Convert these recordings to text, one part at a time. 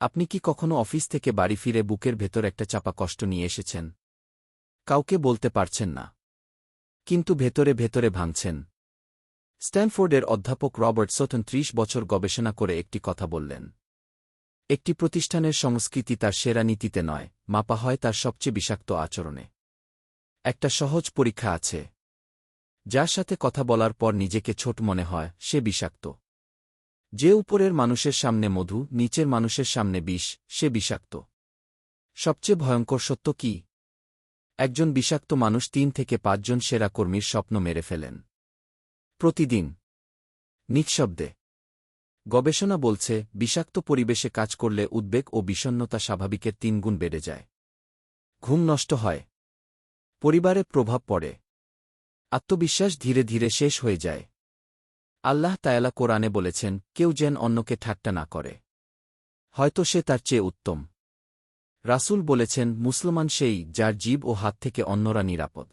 আপনি কি কখনো অফিস থেকে বাড়ি ফিরে বুকের ভেতর একটা চাপা কষ্ট নিয়ে এসেছেন? কাউকে বলতে পারছেন না, কিন্তু ভেতরে ভেতরে ভাঙছেন। স্ট্যানফোর্ডের অধ্যাপক রবার্ট সোটন ৩০ বছর গবেষণা করে একটি কথা বললেন। একটি প্রতিষ্ঠানের সংস্কৃতি তার সেরা নীতিতে নয়, মাপা হয় তার সবচেয়ে বিষাক্ত আচরণে। একটা সহজ পরীক্ষা আছে। যার সাথে কথা বলার পর নিজেকে ছোট মনে হয়, সে বিষাক্ত। যে উপরের মানুষের সামনে মধু, নিচের মানুষের সামনে বিষ, সে বিষাক্ত। সবচেয়ে ভয়ঙ্কর সত্য কি? একজন বিষাক্ত মানুষ ৩ থেকে ৫ জন সেরা কর্মীর স্বপ্ন মেরে ফেলেন প্রতিদিন, নিঃশব্দে। গবেষণা বলছে, বিষাক্ত পরিবেশে কাজ করলে উদ্বেগ ও বিষণ্ণতা স্বাভাবিকের ৩ গুণ বেড়ে যায়। ঘুম নষ্ট হয়, পরিবারে প্রভাব পড়ে, আত্মবিশ্বাস ধীরে ধীরে শেষ হয়ে যায়। আল্লাহ তায়ালা কোরআনে বলেছেন, কেউ যেন অন্যকে ঠাট্টা না করে, হয়তো সে তার চেয়ে উত্তম। রাসূল বলেছেন, মুসলমান সেই যার জিব ও হাত থেকে অন্যরা নিরাপদ।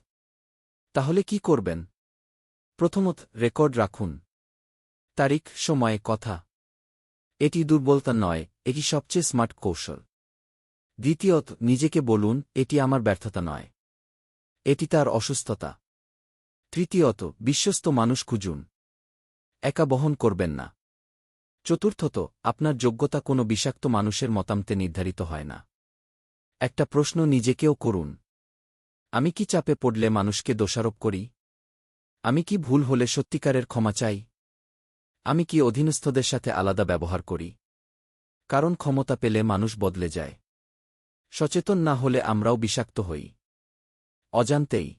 তাহলে কি করবেন? প্রথমত, রেকর্ড রাখুন। তারিখ, সময়, কথা। এটি দুর্বলতা নয়, এটি সবচেয়ে স্মার্ট কৌশল। দ্বিতীয়ত, নিজেকে বলুন, এটি আমার ব্যর্থতা নয়, এটি তার অসুস্থতা। তৃতীয়ত, বিশ্বস্ত মানুষ খুঁজুন, একা বহন করবেন না। চতুর্থত, আপনার যোগ্যতা কোনো বিষাক্ত মানুষের মতামতে নির্ধারিত হয় না। একটা প্রশ্ন নিজেকেও করুন। আমি কি চাপে পড়লে মানুষকে দোষারোপ করি? আমি কি ভুল হলে সত্যিকারের ক্ষমা চাই? আমি কি অধীনস্থদের সাথে আলাদা ব্যবহার করি? কারণ ক্ষমতা পেলে মানুষ বদলে যায়। সচেতন না হলে আমরাও বিষাক্ত হই, অজান্তেই।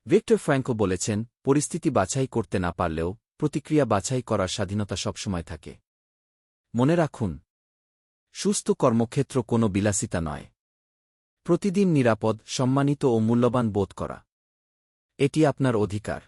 ভিক্টর ফ্র্যাঙ্কো বলেছেন, পরিস্থিতি বাছাই করতে না পারলেও প্রতিক্রিয়া বাছাই করার স্বাধীনতা সবসময় থাকে। মনে রাখুন, সুস্থ কর্মক্ষেত্র কোনো বিলাসিতা নয়। প্রতিদিন নিরাপদ, সম্মানিত ও মূল্যবান বোধ করা, এটি আপনার অধিকার।